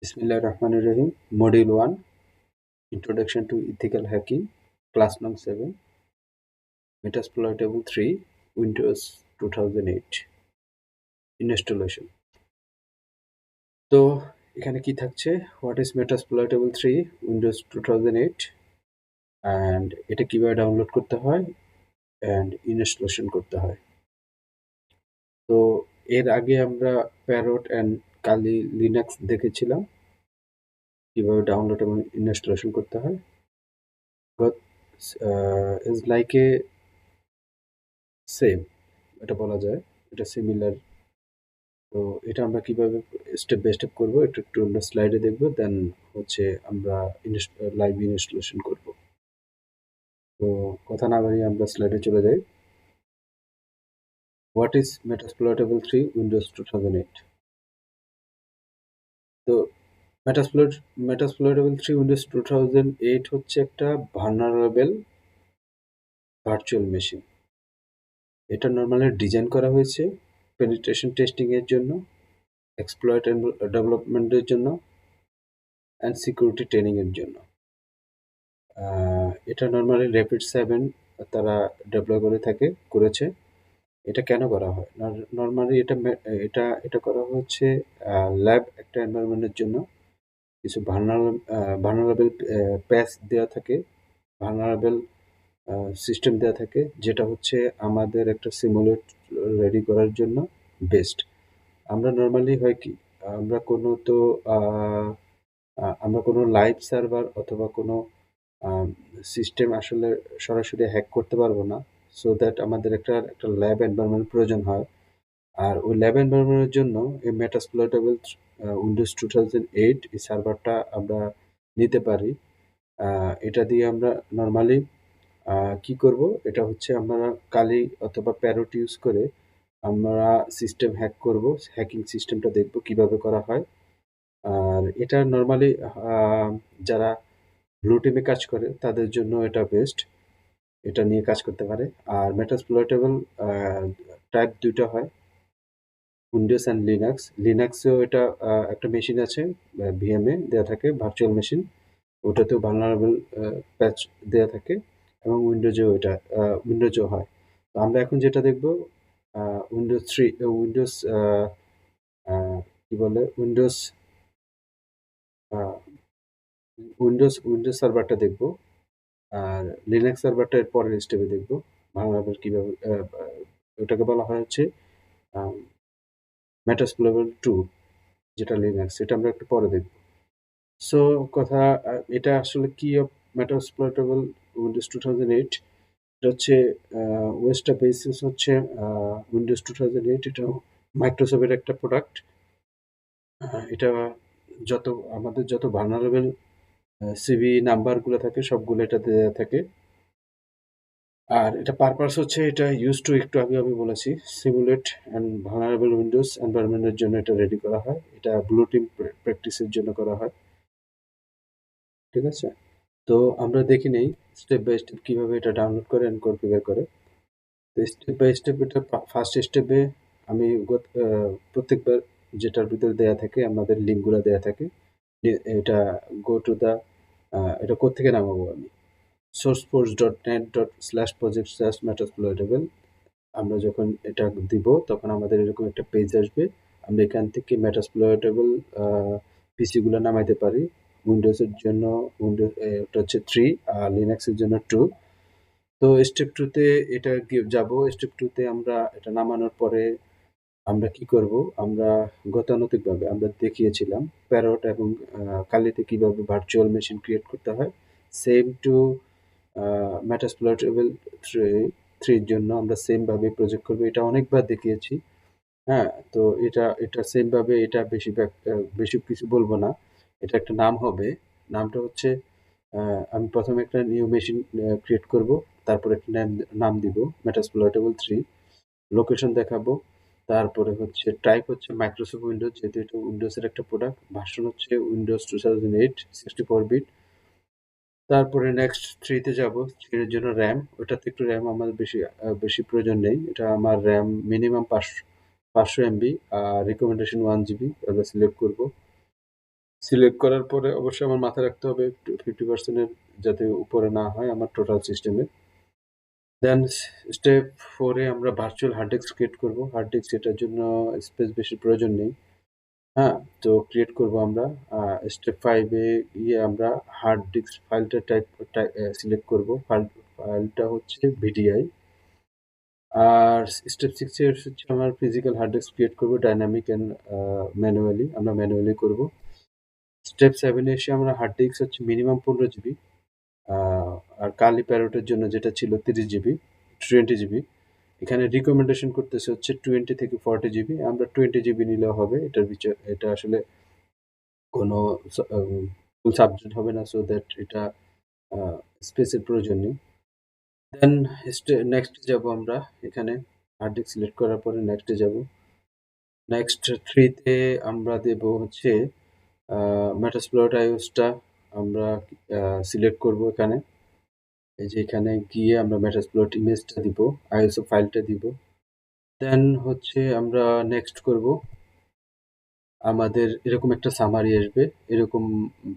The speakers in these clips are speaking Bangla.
Bismillahirrahmanirrahim. Module 1, Introduction to Ethical Hacking, Class Num 7, Metasploitable 3, Windows 2008 Installation. তো এখানে কি থাকছে? What is Metasploitable 3, Windows 2008, and এটা কিভাবে ডাউনলোড করতে হয় and ইনস্টলেশন করতে হয়। তো এর আগে আমরা প্যারট অ্যান্ড কালি লিনাক্স দেখেছিলাম কিভাবে ডাউনলোড এবং ইনস্টলেশন করতে হয়। But is like a same, এটা বলা যায়, এটা সিমিলার। তো এটা আমরা কিভাবে স্টেপ বাই স্টেপ করবো এটা একটু আমরা স্লাইডে দেখবো, দেন হচ্ছে আমরা লাইভ ইনস্টলেশন করব। তো কথা না বাড়িয়ে আমরা স্লাইডে চলে যাই। What is Metasploitable 3 Windows 2008? তো মেটাসপ্লয়েটেবল 3 উইন্ডোজ 2008 হচ্ছে একটা ভালনারেবল ভার্চুয়াল মেশিন। এটা নর্মালি ডিজাইন করা হয়েছে পেনিট্রেশন টেস্টিং এর জন্য, এক্সপ্লয়েট ডেভেলপমেন্টের জন্য অ্যান্ড সিকিউরিটি ট্রেনিং এর জন্য। এটা নর্মালি র্যাপিড 7 তারা ডেভেলপ করেছে। এটা কেন করা হয়? নর্মালি এটা এটা করা হচ্ছে ল্যাব একটা এনভায়রনমেন্টের জন্য। কিছু ভালনারেবল প্যাচ দেওয়া থাকে, ভালনারেবল সিস্টেম দেওয়া থাকে, যেটা হচ্ছে আমাদের একটা সিমুলেট রেডি করার জন্য বেস্ট। আমরা নর্মালি হয় কি, আমরা কোনো তো আমরা কোনো লাইভ সার্ভার অথবা কোনো সিস্টেম আসলে সরাসরি হ্যাক করতে পারবো না। সো দ্যাট আমাদের একটা ল্যাব এনভায়রনমেন্ট প্রয়োজন হয়। আর ওই ল্যাব এনভায়রনমেন্টের জন্য এই মেটাসপ্লয়েটেবল উইন্ডোজ 2008 এই সার্ভারটা আমরা নিতে পারি। এটা দিয়ে আমরা নর্মালি কি করব, এটা হচ্ছে আমরা কালি অথবা প্যারট ইউজ করে আমরা সিস্টেম হ্যাক করব। হ্যাকিং সিস্টেমটা দেখব কিভাবে করা হয়। আর এটা নর্মালি যারা ব্লু টিমে কাজ করে তাদের জন্য এটা বেস্ট, এটা নিয়ে কাজ করতে পারে। আর মেটাসপ্লয়েটেবল টাইপ দুইটা হয়, উইন্ডোজ অ্যান্ড লিনাক্স। লিনাক্সেও এটা একটা মেশিন আছে, ভিএমএ দেওয়া থাকে, ভার্চুয়াল মেশিন, ওটাতেও ভালনারেবল প্যাচ দেওয়া থাকে, এবং উইন্ডোজেও হয়। তো আমরা এখন যেটা দেখব উইন্ডোজ 3, উইন্ডোজ কি বলে উইন্ডোজ উইন্ডোজ সার্ভারটা দেখব, আর লিনাক্স সার্ভারটা এর পরের স্টেপে দেখব। ভালনারেবল কিভাবে ওটাকে বলা হয় হচ্ছে মেটাসপ্লয়েটেবল 2, যেটা লিনাক্স, এটা আমরা একটু পরে দেখব। সো কথা, এটা আসলে কি মেটাসপ্লয়েটেবল উইন্ডোজ 2008? এটা হচ্ছে ওয়েস্টা বেসিস হচ্ছে উইন্ডোজ 2008, এটা মাইক্রোসফটের একটা প্রোডাক্ট। এটা আমাদের যত ভালনারেবল সিভি নাম্বারগুলো থাকে সবগুলো এটাতে দেওয়া থাকে। আর এটা পারপাস হচ্ছে, এটা একটু আগে আমি বলেছি, সিমুলেট অ্যান্ড ভালনারেবল উইন্ডোজ এনভায়রনমেন্টের জন্য এটা রেডি করা হয়। এটা ব্লু টিম প্র্যাকটিসের জন্য করা হয়। ঠিক আছে, তো আমরা দেখে নেই স্টেপ বাই স্টেপ কিভাবে এটা ডাউনলোড করে এন্ড কনফিগার করে। তো স্টেপ বাই স্টেপ, এটা ফার্স্ট স্টেপে আমি প্রত্যেকবার যেটার ভিতরে দেয়া থাকে আমাদের লিঙ্কগুলো দেয়া থাকে। এটা গো টু দ্য, এটা কোত্থেকে নামাবো আমি, sourceforge.net/project/metasploitable। আমরা যখন এটা দিব তখন আমাদের এরকম একটা পেজ আসবে। আমরা এখান থেকে মেটাসপ্লয়েটেবল পিসিগুলো নামাইতে পারি। উইন্ডোজের জন্য এটা হচ্ছে 3, আর লিনাক্সের জন্য 2। তো স্টেপ 2 তে এটা যাব। স্টেপ 2 তে আমরা এটা নামানোর পরে আমরা কি করব, আমরা গতানুগতিকভাবে আমরা দেখিয়েছিলাম প্যারট এবং কালিতে কিভাবে ভার্চুয়াল মেশিন ক্রিয়েট করতে হয়। সেম টু মেটাসপ্লয়েটেবল 3 এর জন্য আমরা সেম ভাবে প্রজেক্ট করব। এটা অনেকবার দেখিয়েছি। হ্যাঁ, তো এটা সেম ভাবে, এটা বেশি কিছু বলবো না। এটা একটা নাম হবে। নামটা হচ্ছে, আমি প্রথমে একটা নিউ মেশিন ক্রিয়েট করব, তারপর একটা নাম দিব মেটাসপ্লয়েটেবল 3, লোকেশন দেখাবো, তারপরে হচ্ছে টাইপ হচ্ছে মাইক্রোসফট উইন্ডোজ, যেহেতু এটা উইন্ডোজের একটা প্রোডাক্ট, ভার্সন হচ্ছে উইন্ডোজ 2008 64 বিট। তারপরে নেক্সট 3 তে যাব। 3 এর জন্য র্যাম, ওটাতে একটু র্যাম আমাদের বেশি প্রয়োজন নেই। এটা আমার র্যাম মিনিমাম 500 এমবি, আর রিকমেন্ডেশন 1 জিবি, আমরা সিলেক্ট করব। সিলেক্ট করার পরে অবশ্যই আমার মাথায় রাখতে হবে 50% এর যাতে উপরে না হয় আমার টোটাল সিস্টেমের। দেন স্টেপ 4 এ আমরা ভার্চুয়াল হার্ড ডিস্ক ক্রিয়েট করব। হার্ড ডিস্ক এটার জন্য স্পেস বেশি প্রয়োজন নেই। হ্যাঁ? তো ক্রিয়েট করব আমরা। স্টেপ 5 এ গিয়ে আমরা হার্ড ডিস্ক ফাইলটা সিলেক্ট করব। ফাইলটা হচ্ছে VDI। আর স্টেপ 6 এ হচ্ছে আমার ফিজিক্যাল হার্ড ডিস্ক ক্রিয়েট করব ডাইনামিক অ্যান্ড ম্যানুয়ালি। আমরা ম্যানুয়ালি করব। স্টেপ 7 এ এসে আমরা হার্ড ডিস্ক হচ্ছে মিনিমাম 15 জিবি। আর কার্লি প্যারট এর জন্য যেটা ছিল 30 জিবি, 20 জিবি। এখানে রিকমেন্ডেশন করতেছে হচ্ছে 20 থেকে 40 জিবি। আমরা 20 জিবি নিলেও হবে। এটা আসলে কোনো ফুল সাবজেক্ট হবে না, সো দ্যাট এটা আ স্পেসের প্রয়োজন নেই। দেন নেক্সট যাব আমরা এখানে হার্ড ডিস্ক সিলেক্ট করার পরে নেক্সট এ যাব। নেক্সট 3 তে আমরা দেব হচ্ছে Metasploit iOS টা আমরা সিলেক্ট করব এখানে। এই যে এখানে গিয়ে আমরা Metasploit ইমেজটা দিব, ISO ফাইলটা দিব। দেন হচ্ছে আমরা নেক্সট করব। আমাদের এরকম একটা সামারি আসবে, এরকম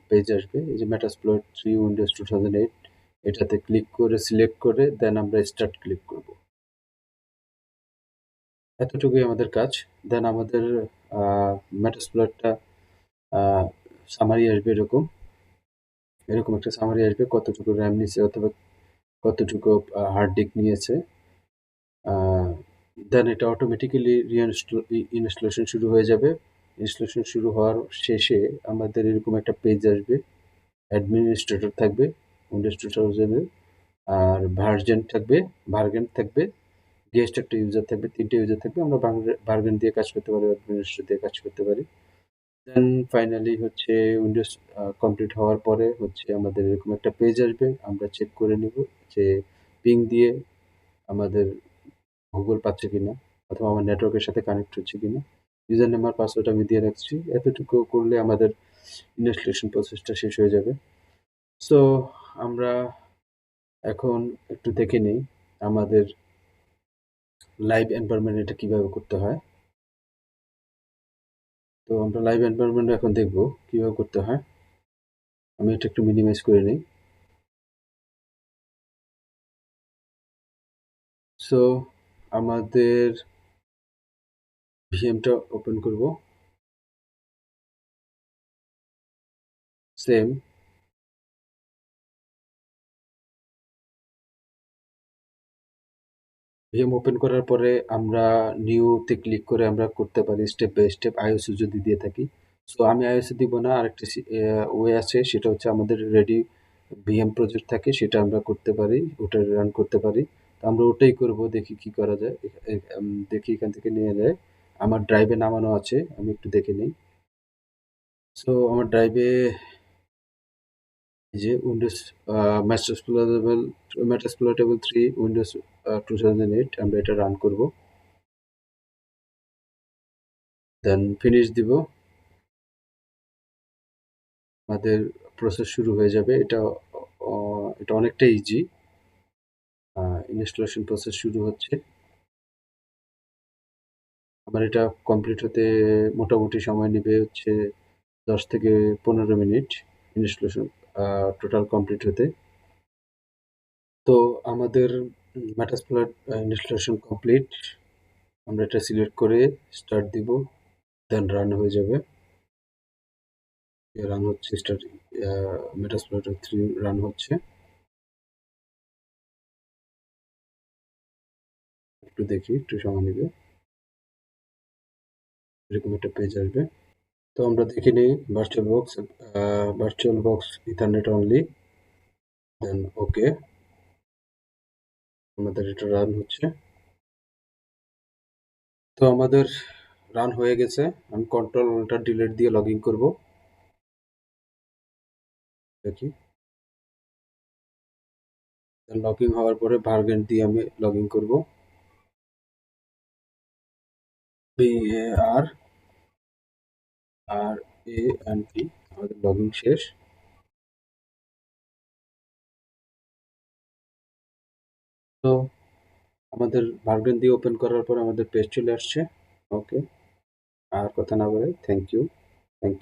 পেজ আসবে। এই যে Metasploit 3 Windows 2008 এটাতে ক্লিক করে সিলেক্ট করে দেন আমরা স্টার্ট ক্লিক করব। এতটুকুই আমাদের কাজ। দেন আমাদের আ Metasploit-টা আ সামারি আসবে এরকম। এরকম একটা সামারি আসবে কতটুকু RAM নিছে অথবা কতটুকু হার্ড ডিস্ক নিয়েছে। আ দেন এটা অটোমেটিক্যালি ইনস্টলেশন শুরু হয়ে যাবে। ইনস্টলেশন শুরু হওয়ার শেষে আমাদের এরকম একটা পেজ আসবে। অ্যাডমিনিস্ট্রেটর থাকবে Windows 2000 এর। আর ভার্গেন থাকবে, গেস্ট একটা ইউজার থাকবে, ৩ টে ইউজার থাকবে। আমরা ভার্গেন দিয়ে কাজ করতে পারি, অ্যাডমিনিস্ট্রেটর দিয়ে কাজ করতে পারি। দেন ফাইনালি হচ্ছে উইন্ডোজ কমপ্লিট হওয়ার পরে হচ্ছে আমাদের এরকম একটা পেজ আসবে। আমরা চেক করে নিব যে পিং দিয়ে আমাদের Google পাচ্ছে কিনা অথবা আমার নেটওয়ার্কের সাথে কানেক্ট হচ্ছে কিনা। ইউজার নেম আর পাসওয়ার্ড আমি দিয়ে রাখছি। এতটুকু করলে আমাদের ইনস্টলেশন প্রসেসটা শেষ হয়ে যাবে। সো আমরা এখন একটু দেখে নেই আমাদের লাইভ এনভায়রনমেন্ট এটা কিভাবে করতে হয়। তো আমরা লাইভ এনভায়রনমেন্ট এখন দেখব কিভাবে করতে হয়। আমি এটা একটু মিনিমাইজ করে নিই। সো আমাদের ভিএমটা ওপেন করব। সেম ভিএম ওপেন করার পরে আমরা নিউতে ক্লিক করে আমরা করতে পারি স্টেপ বাই স্টেপ আইওসি যদি দিয়ে থাকি। সো আমি আইওসি দিব না, আরেকটা ওয়ে আছে, সেটা হচ্ছে আমাদের রেডি ভিএম প্রজেক্ট থাকে সেটা আমরা করতে পারি, ওটা রান করতে পারি। তো আমরা ওটাই করব, দেখি কি করা যায়। দেখি এখান থেকে নিয়ে যায়। আমার ড্রাইভে নামানো আছে, আমি একটু দেখে নিই। সো আমার ড্রাইভে এই যে উইন্ডোজ মেটাসপ্লয়েটেবল 3 উইন্ডোজ 2008 আমরা এটা রান করব। দেন ফিনিশ দিব। আমাদের প্রসেস শুরু হয়ে যাবে। এটা অনেকটা ইজি। ইনস্টলেশন প্রসেস শুরু হচ্ছে। আমার এটা কমপ্লিট হতে মোটামুটি সময় নেবে হচ্ছে 10 থেকে 15 মিনিট ইনস্টলেশন টোটাল কমপ্লিট হতে। তো আমাদের মেটাসপ্লয়েট ইনস্টলেশন কমপ্লিট। আমরা এটা সিলেক্ট করে স্টার্ট দিব, দেন রান হয়ে যাবে। রান হচ্ছে, স্টার্ট মেটাসপ্লয়েট 3 রান হচ্ছে। একটু দেখি, একটু সময় নেবে। এরকম একটা পেজ আসবে। তো আমরা দেখে নিই ভার্চুয়াল বক্স ইথারনেট অনলি, দেন ওকে। আমাদের এটা রান হচ্ছে। তো আমাদের রান হয়ে গেছে। আমি কন্ট্রোল অল্টার ডিলিট দিয়ে লগ ইন করবো। দেখি, লগ ইন হওয়ার পরে ভার্গেন্ট দিয়ে আমি লগ ইন করবো। VAR RANP, আমাদের লগ ইন শেষ। তো আমাদের ভার্গেন্ট দিয়ে ওপেন করার পর আমাদের পেজ চলে আসছে। ওকে, আর কথা না বলে থ্যাংক ইউ। Thank you.